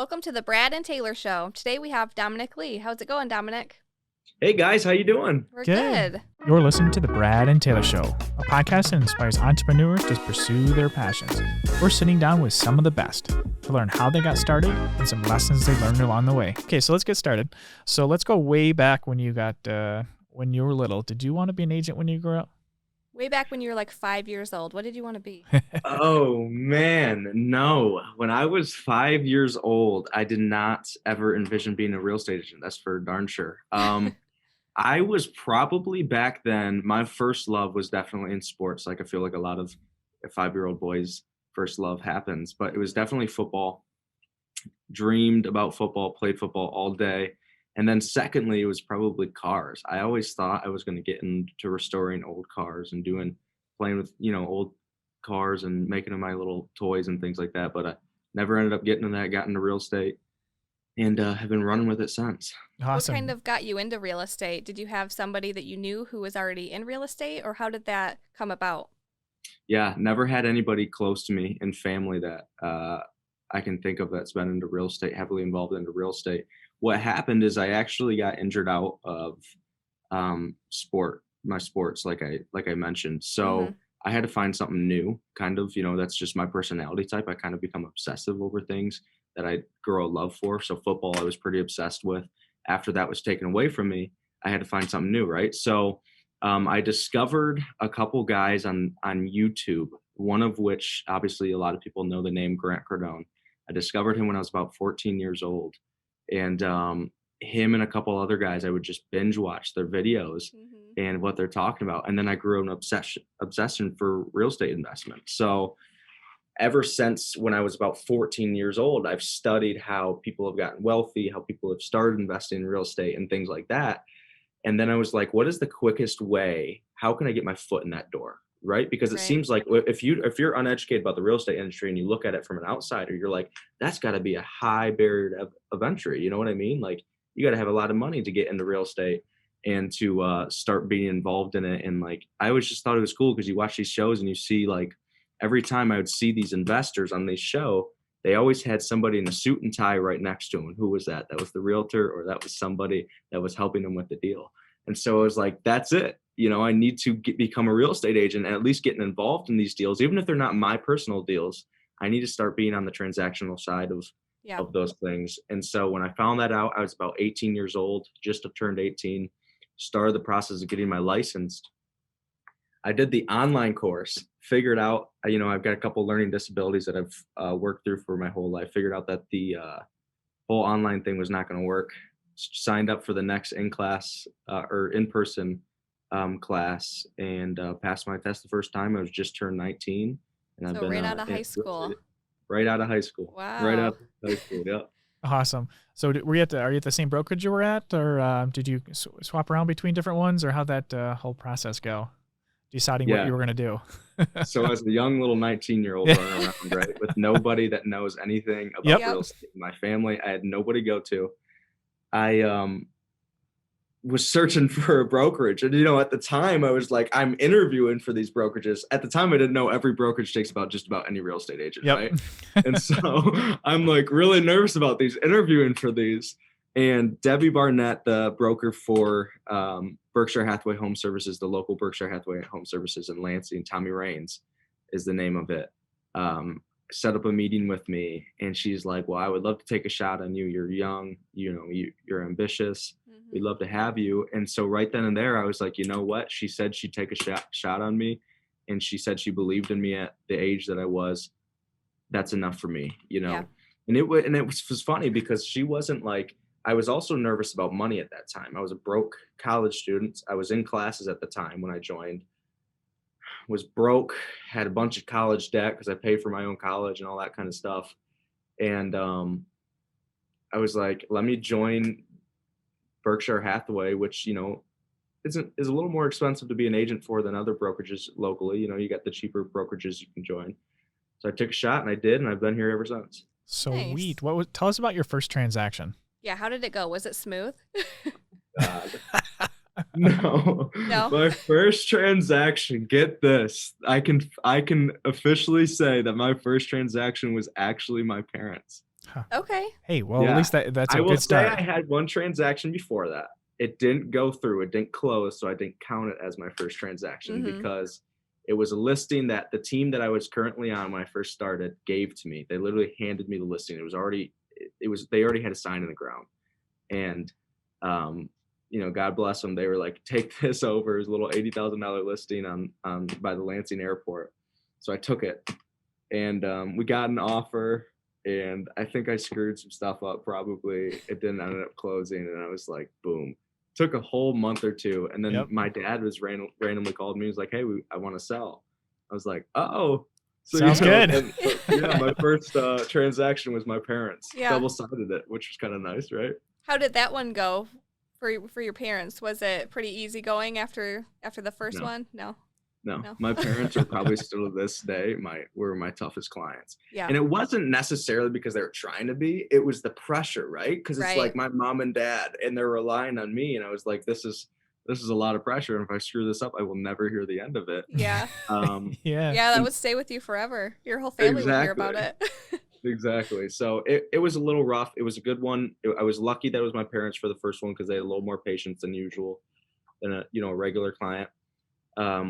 Welcome to the Brad and Taylor Show. Today we have Dominic Lee. How's it going, Dominic? Hey guys, how you doing? We're good. You're listening to the Brad and Taylor Show, a podcast that inspires entrepreneurs to pursue their passions. We're sitting down with some of the best to learn how they got started and some lessons they learned along the way. Okay, so let's get started. So let's go way back when you were little. Did you want to be an agent when you grew up? Way back when you were like 5 years old, what did you want to be? Oh man, no. When I was 5 years old, I did not ever envision being a real estate agent. That's for darn sure. I was probably back then, my first love was definitely in sports. Like I feel like a lot of 5-year-old boys' first love happens, but it was definitely football. Dreamed about football, played football all day. And then secondly, it was probably cars. I always thought I was going to get into restoring old cars and playing with, old cars and making them my little toys and things like that. But I never ended up getting into that, got into real estate and have been running with it since. Awesome. What kind of got you into real estate? Did you have somebody that you knew who was already in real estate, or how did that come about? Yeah, never had anybody close to me in family that I can think of that's been into real estate, heavily involved into real estate. What happened is I actually got injured out of my sports, like I mentioned. So I had to find something new, kind of, that's just my personality type. I kind of become obsessive over things that I grow a love for. So football, I was pretty obsessed with. After that was taken away from me, I had to find something new, right? So I discovered a couple guys on YouTube, one of which obviously a lot of people know the name Grant Cardone. I discovered him when I was about 14 years old. And him and a couple other guys, I would just binge watch their videos and what they're talking about. And then I grew an obsession for real estate investment. So ever since when I was about 14 years old, I've studied how people have gotten wealthy, how people have started investing in real estate and things like that. And then I was like, what is the quickest way? How can I get my foot in that door? Right? Because it seems like if you're uneducated about the real estate industry and you look at it from an outsider, you're like, that's got to be a high barrier of entry. You know what I mean? Like you got to have a lot of money to get into real estate and to start being involved in it. And like, I always just thought it was cool because you watch these shows and you see like every time I would see these investors on this show, they always had somebody in a suit and tie right next to them. Who was that? That was the realtor, or that was somebody that was helping them with the deal. And so I was like, that's it. I need to become a real estate agent and at least getting involved in these deals, even if they're not my personal deals. I need to start being on the transactional side of those things. And so when I found that out, I was about 18 years old, just turned 18, started the process of getting my license. I did the online course, figured out, I've got a couple learning disabilities that I've worked through for my whole life, figured out that the whole online thing was not going to work. Signed up for the next in-class or in-person class and passed my test the first time. I was just turned 19. And so I've been right out of high school. Right out of high school. Wow. Right out of high school, yeah. Awesome. So are you at the same brokerage you were at, or did you swap around between different ones, or how'd that whole process go? Deciding what you were going to do. So as a young little 19-year-old running around, right, with nobody that knows anything about real estate in my family, I had nobody to go to. I was searching for a brokerage. And, at the time I was like, I'm interviewing for these brokerages. At the time, I didn't know every brokerage takes about just about any real estate agent, right? And so I'm like really nervous about these, interviewing for these. And Debbie Barnett, the broker for Berkshire Hathaway Home Services, the local Berkshire Hathaway Home Services in Lansing, Tomie Raines is the name of it, set up a meeting with me. And she's like, well, I would love to take a shot on you. You're young, you're ambitious. We'd love to have you. And so right then and there, I was like, you know what? She said she'd take a shot on me. And she said she believed in me at the age that I was. That's enough for me, And it was funny because she wasn't like, I was also nervous about money at that time. I was a broke college student. I was in classes at the time when I joined. Was broke, had a bunch of college debt because I paid for my own college and all that kind of stuff. And I was like, let me join Berkshire Hathaway, which, is a little more expensive to be an agent for than other brokerages locally. You got the cheaper brokerages you can join. So I took a shot and I did, and I've been here ever since. Sweet. Nice. Tell us about your first transaction. Yeah, how did it go? Was it smooth? No. My first transaction, get this. I can officially say that my first transaction was actually my parents. Huh. Okay. Hey, well, at least that's a I will good say start. I had one transaction before that. It didn't go through. It didn't close, so I didn't count it as my first transaction because it was a listing that the team that I was currently on when I first started gave to me. They literally handed me the listing. It was they already had a sign in the ground. And God bless them. They were like, take this over. It was a little $80,000 listing on by the Lansing airport. So I took it, and we got an offer, and I think I screwed some stuff up. Probably it didn't end up closing, and I was like, boom. Took a whole month or two, and then my dad was randomly called me. He was like, hey, I want to sell. I was like, oh. So, sounds good. And, my first transaction was my parents. Yeah. Double-sided it, which was kind of nice, right? How did that one go for your parents? Was it pretty easy going after the first one? No. My parents are probably still to this day were my toughest clients. Yeah. And it wasn't necessarily because they were trying to be. It was the pressure, right? Because it's like my mom and dad, and they're relying on me, and I was like, this is a lot of pressure, and if I screw this up, I will never hear the end of it. Yeah. Yeah, that would stay with you forever. Your whole family would hear about it. Exactly. So it was a little rough. It was a good one. I was lucky that it was my parents for the first one because they had a little more patience than usual than a regular client.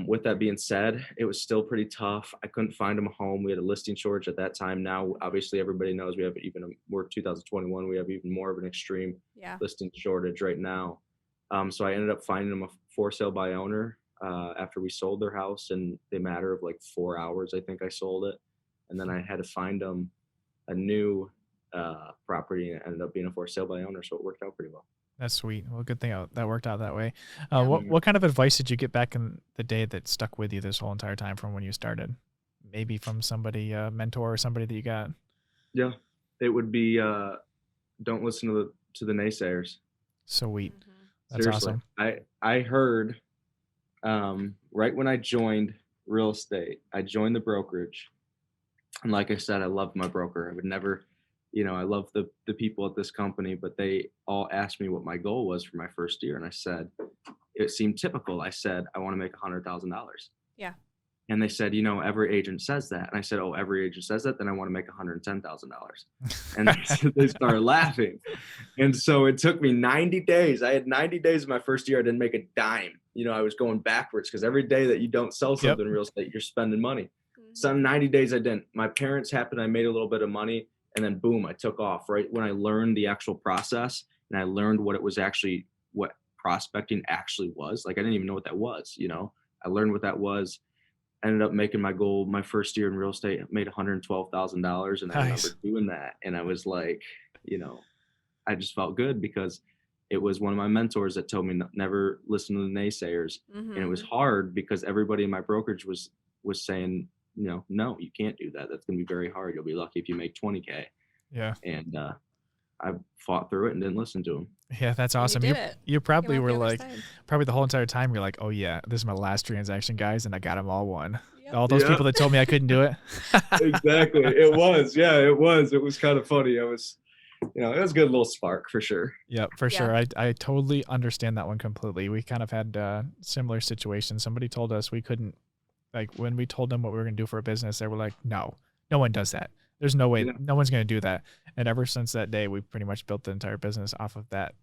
With that being said, it was still pretty tough. I couldn't find them a home. We had a listing shortage at that time. Now, obviously, everybody knows we're 2021. We have even more of an extreme listing shortage right now. So I ended up finding them a for sale by owner after we sold their house in a matter of like 4 hours. I think I sold it, and then I had to find them a new property, and it ended up being a for sale by owner. So it worked out pretty well. That's sweet. Well, good thing that worked out that way. What kind of advice did you get back in the day that stuck with you this whole entire time from when you started? Maybe from somebody, a mentor or somebody that you got? Yeah, it would be don't listen to the naysayers. Sweet. That's Seriously. awesome. I heard right when I joined real estate, I joined the brokerage. And like I said, I loved my broker. I would never, I love the people at this company, but they all asked me what my goal was for my first year. And I said, it seemed typical. I said, I want to make $100,000. Yeah. And they said, every agent says that. And I said, oh, every agent says that, then I want to make $110,000. And they started laughing. And so it took me 90 days. I had 90 days of my first year. I didn't make a dime. I was going backwards because every day that you don't sell something in real estate, you're spending money. Some 90 days I didn't. My parents happened. I made a little bit of money, and then boom, I took off right when I learned the actual process, and I learned what prospecting actually was. Like I didn't even know what that was. I learned what that was. Ended up making my goal my first year in real estate. Made $112,000, and I remember doing that, and I was like, I just felt good because it was one of my mentors that told me never listen to the naysayers, and it was hard because everybody in my brokerage was saying, no, you can't do that. That's going to be very hard. You'll be lucky if you make 20K. Yeah. And I fought through it and didn't listen to him. Yeah, that's awesome. You probably were like, probably the whole entire time, you're like, oh yeah, this is my last transaction, guys, and I got them all won. Yep. All those people that told me I couldn't do it. Exactly. It was. Yeah, it was. It was kind of funny. It was a good little spark for sure. Yeah, for sure. I totally understand that one completely. We kind of had similar situations. Somebody told us we couldn't, like when we told them what we were going to do for a business, they were like, no one does that. There's no way, no one's going to do that. And ever since that day, we pretty much built the entire business off of that.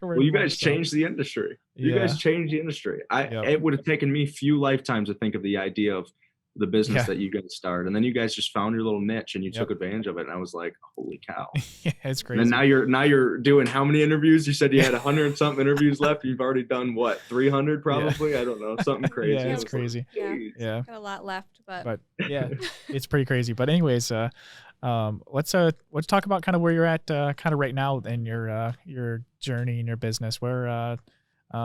Well, you guys changed the industry. You guys changed the industry. It would have taken me few lifetimes to think of the idea of the business that you guys started. And then you guys just found your little niche and you took advantage of it. And I was like, holy cow. Yeah, it's crazy. And now you're doing how many interviews? You said you had 100 something interviews left. You've already done what, 300 probably? I don't know, something crazy. Yeah, it's crazy. Like, yeah. Got a lot left, but yeah, it's pretty crazy. But anyways, let's talk about kind of where you're at kind of right now in your journey in your business, where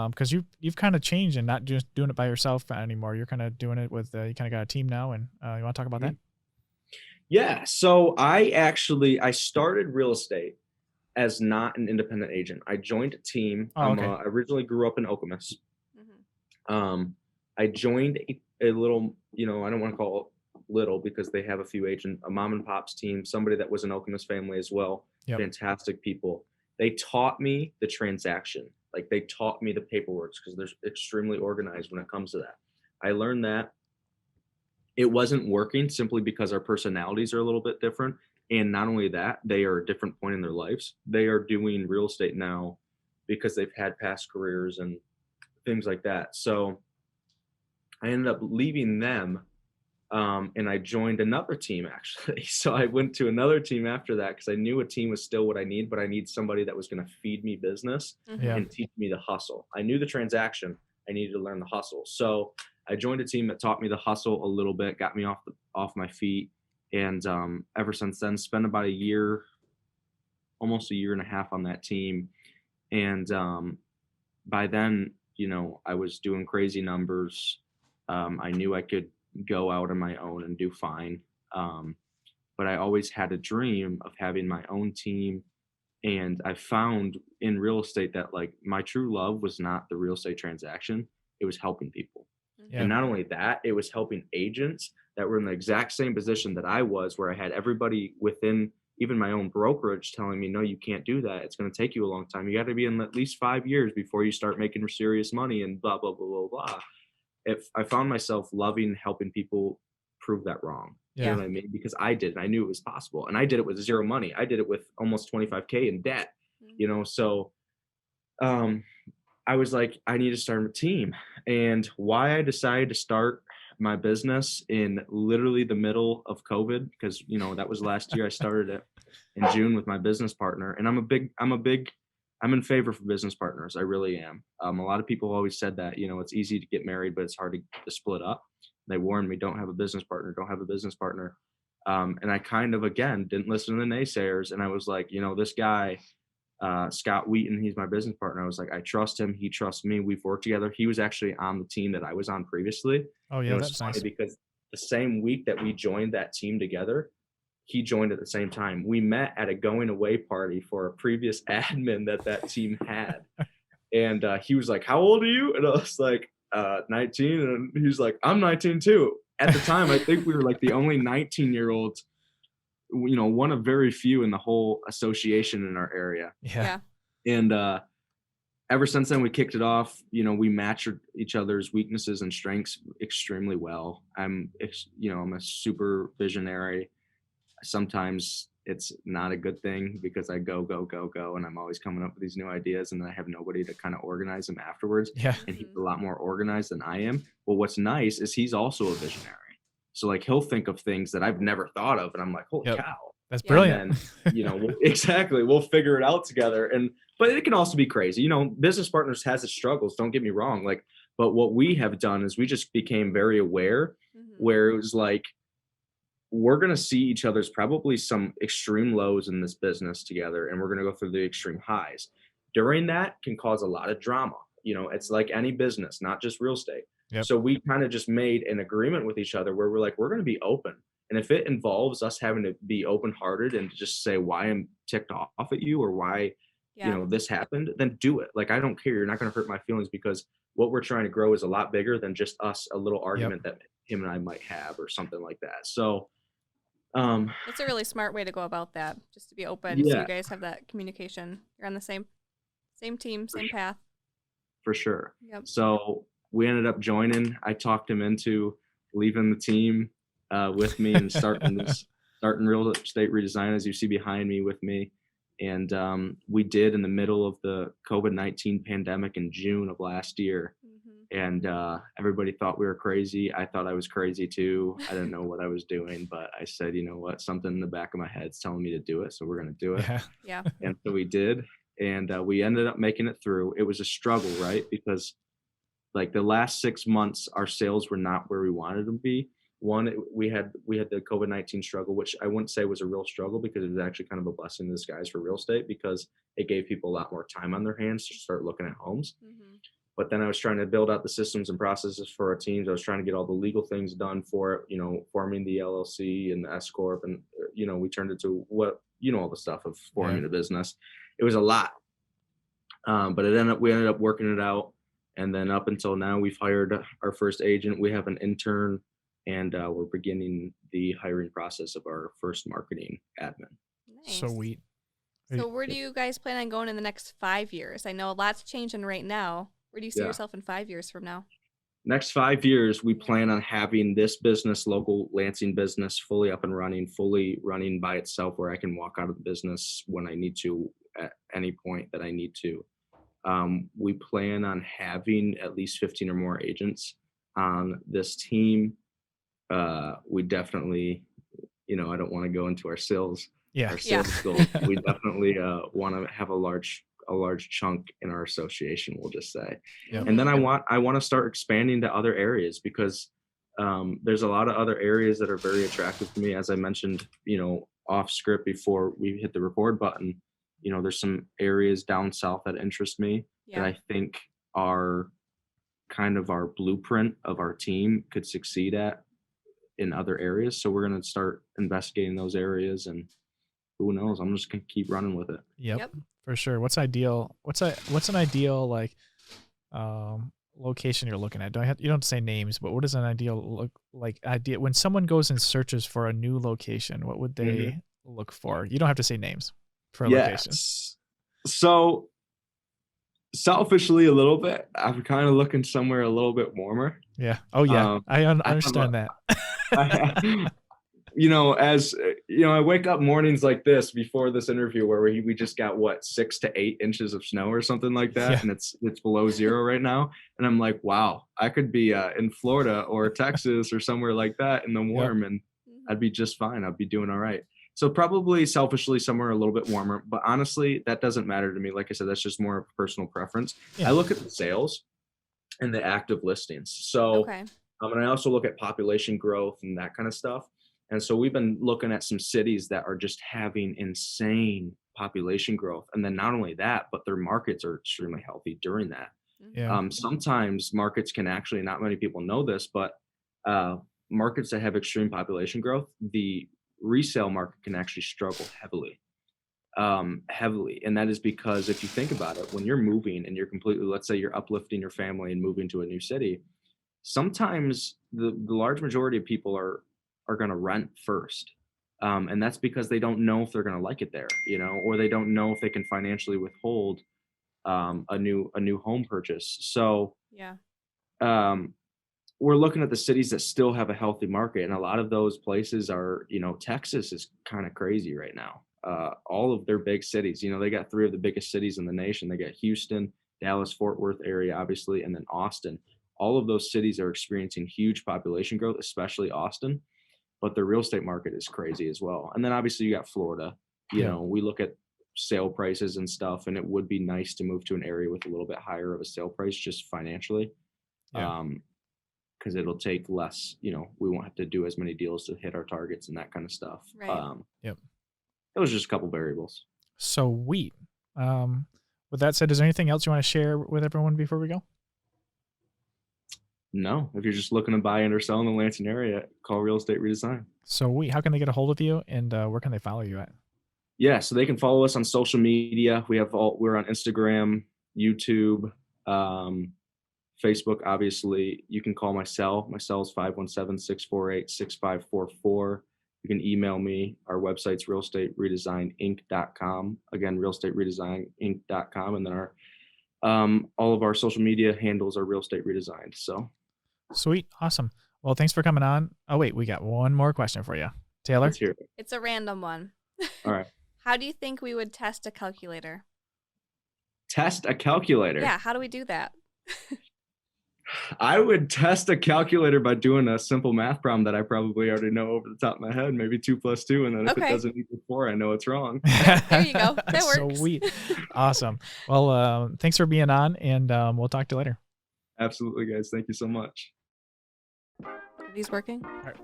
because you've kind of changed and not just doing it by yourself anymore. You're kind of doing it with you kind of got a team now, and you want to talk about that? Yeah. So I started real estate as not an independent agent. I joined a team. I originally grew up in Okemos. I joined a little, I don't want to call it little because they have a mom and pop's team, somebody that was an Okemos family as well. Yep. Fantastic people. They taught me the transaction. Like they taught me the paperwork because they're extremely organized when it comes to that. I learned that it wasn't working simply because our personalities are a little bit different. And not only that, they are at a different point in their lives. They are doing real estate now because they've had past careers and things like that. So I ended up leaving them, and I joined another team actually. So I went to another team after that because I knew a team was still what I need, but I need somebody that was going to feed me business Yeah. and teach me the hustle. I knew the transaction. I needed to learn the hustle. So I joined a team that taught me the hustle a little bit, got me off my feet. And ever since then, spent about a year, almost a year and a half on that team. And by then, I was doing crazy numbers. I knew I could go out on my own and do fine. But I always had a dream of having my own team. And I found in real estate that like my true love was not the real estate transaction. It was helping people. Yeah. And not only that, it was helping agents that were in the exact same position that I was, where I had everybody within even my own brokerage telling me, no, you can't do that. It's going to take you a long time. You got to be in at least 5 years before you start making serious money and blah, blah, blah, blah, blah. If I found myself loving helping people prove that wrong. Yeah. You know what I mean? Because I did, and I knew it was possible. And I did it with zero money. I did it with almost 25K in debt, so I was like, I need to start a team. And why I decided to start my business in literally the middle of COVID, because that was last year. I started it in June with my business partner, and I'm in favor for business partners. I really am. A lot of people always said that it's easy to get married, but it's hard to split up. They warned me, don't have a business partner. And I kind of, again, didn't listen to the naysayers. And I was like, this guy, Scott Wheaton, he's my business partner. I was like, I trust him. He trusts me. We've worked together. He was actually on the team that I was on previously. Oh yeah, that's nice. Because the same week that we joined that team together, he joined at the same time. We met at a going away party for a previous admin that team had. And he was like, how old are you? And I was like, 19. And he's like, I'm 19 too. At the time, I think we were like the only 19-year-olds, one of very few in the whole association in our area. Yeah. And ever since then, we kicked it off. We matched each other's weaknesses and strengths extremely well. I'm a super visionary. Sometimes it's not a good thing because I go, and I'm always coming up with these new ideas, and then I have nobody to kind of organize them afterwards. Yeah. And he's a lot more organized than I am. Well, what's nice is he's also a visionary. So like he'll think of things that I've never thought of, and I'm like, holy cow. That's brilliant. And then, exactly, we'll figure it out together. But it can also be crazy. Business partners has its struggles. Don't get me wrong. But what we have done is we just became very aware, where it was like, we're going to see each other's probably some extreme lows in this business together, and we're going to go through the extreme highs. During that can cause a lot of drama. It's like any business, not just real estate. Yep. So we kind of just made an agreement with each other where we're like, we're going to be open. And if it involves us having to be open-hearted and to just say why I'm ticked off at you or why, this happened, then do it. Like, I don't care. You're not going to hurt my feelings, because what we're trying to grow is a lot bigger than just us, a little argument that him and I might have or something like that. So it's a really smart way to go about that, just to be open. So you guys have that communication. You're on the same team, same path. For sure. Yep. So we ended up joining. I talked him into leaving the team with me and starting real estate redesign, as you see behind me, with me. And we did in the middle of the COVID-19 pandemic in June of last year. And everybody thought we were crazy. I thought I was crazy too. I didn't know what I was doing, but I said, you know what, something in the back of my head's telling me to do it, so we're going to do it. Yeah. And so we did, and we ended up making it through. It was a struggle, right? Because like the last 6 months, our sales were not where we wanted them to be. One, we had the COVID-19 struggle, which I wouldn't say was a real struggle, because it was actually kind of a blessing in disguise for real estate, because it gave people a lot more time on their hands to start looking at homes. But then I was trying to build out the systems and processes for our teams. I was trying to get all the legal things done for it, forming the LLC and the S Corp. And, we turned it to all the stuff of forming a business. It was a lot. But we ended up working it out. And then up until now, we've hired our first agent. We have an intern, and we're beginning the hiring process of our first marketing admin. Nice. Sweet. So where do you guys plan on going in the next 5 years? I know a lot's changing right now. Where do you see yourself in 5 years from now? Next 5 years, we plan on having this business, local Lansing business, fully up and running, fully running by itself, where I can walk out of the business when I need to at any point that I need to. We plan on having at least 15 or more agents on this team. We definitely, I don't want to go into our sales goals. We definitely want to have a large chunk in our association, we'll just say. Yep. And then I want to start expanding to other areas, because there's a lot of other areas that are very attractive to me. As I mentioned, off script before we hit the record button, there's some areas down south that interest me that I think are kind of our blueprint of our team could succeed at in other areas. So we're going to start investigating those areas, and who knows, I'm just going to keep running with it. Yep. For sure. What's ideal? What's an ideal location you're looking at? You don't have to say names, but what does an ideal idea when someone goes and searches for a new location? What would they look for? You don't have to say names for a location. So selfishly, a little bit, I'm kind of looking somewhere a little bit warmer. Yeah. Oh yeah. I understand that. I wake up mornings like this before this interview where we just got 6 to 8 inches of snow or something like that. And it's below zero right now. And I'm like, wow, I could be in Florida or Texas or somewhere like that in the warm, and I'd be just fine. I'd be doing all right. So probably selfishly somewhere a little bit warmer, but honestly, that doesn't matter to me. Like I said, that's just more of a personal preference. I look at the sales and the active listings. So, and I also look at population growth and that kind of stuff. And so we've been looking at some cities that are just having insane population growth. And then not only that, but their markets are extremely healthy during that. Sometimes markets can actually, not many people know this, but markets that have extreme population growth, the resale market can actually struggle heavily. And that is because if you think about it, when you're moving and you're completely, let's say you're uplifting your family and moving to a new city, sometimes the large majority of people are going to rent first. And that's because they don't know if they're going to like it there, or they don't know if they can financially withhold a new home purchase. So we're looking at the cities that still have a healthy market. And a lot of those places are, Texas is kind of crazy right now. All of their big cities, they got 3 of the biggest cities in the nation. They got Houston, Dallas, Fort Worth area, obviously, and then Austin. All of those cities are experiencing huge population growth, especially Austin, but the real estate market is crazy as well. And then obviously you got Florida. We look at sale prices and stuff, and it would be nice to move to an area with a little bit higher of a sale price just financially. Because it'll take less, we won't have to do as many deals to hit our targets and that kind of stuff. It was just a couple variables. Sweet. With that said, is there anything else you want to share with everyone before we go? No. If you're just looking to buy and or sell in the Lansing area, call Real Estate Redesign. Sweet. How can they get a hold of you, and where can they follow you at? Yeah, so they can follow us on social media. We're on Instagram, YouTube, Facebook, obviously. You can call my cell. My cell is 517-648-6544. You can email me. Our website's realestateredesigninc.com. Again, realestateredesigninc.com. And then our all of our social media handles are Real Estate Redesigned. So sweet. Awesome. Well, thanks for coming on. Oh, wait, we got one more question for you. Taylor? It's a random one. All right. How do you think we would test a calculator? Test a calculator? Yeah, how do we do that? I would test a calculator by doing a simple math problem that I probably already know over the top of my head, maybe 2 + 2. And then if it doesn't equal 4, I know it's wrong. There you go. That works. Sweet. Awesome. Well, thanks for being on, and we'll talk to you later. Absolutely, guys. Thank you so much. Are these working? All right.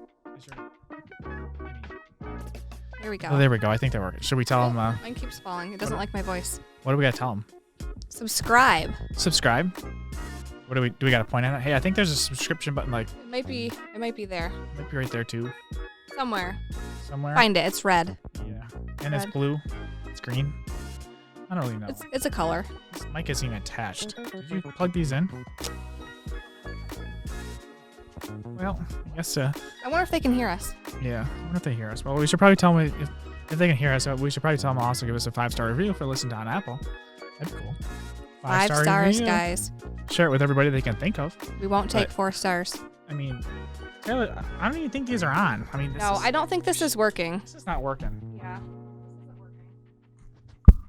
There we go. Oh, there we go. I think they're working. Should we tell them? Mine keeps falling. It doesn't like my voice. What do we got to tell them? Subscribe. Subscribe? What do we got to point at? Hey, I think there's a subscription button. It might be there. It might be right there too. Somewhere. Find it. It's red. Yeah. And it's blue. It's green. I don't really know. It's a color. This mic isn't even attached. Did you plug these in? Well, I guess. I wonder if they can hear us. Yeah, I wonder if they hear us. Well, we should probably tell them if they can hear us. We should probably tell them also give us a 5-star review if they're listening on Apple. That'd be cool. 5 stars, guys. Share it with everybody they can think of. We won't take 4 stars. I mean, Taylor, I don't even think these are on. I mean, I don't think this is working. This is not working.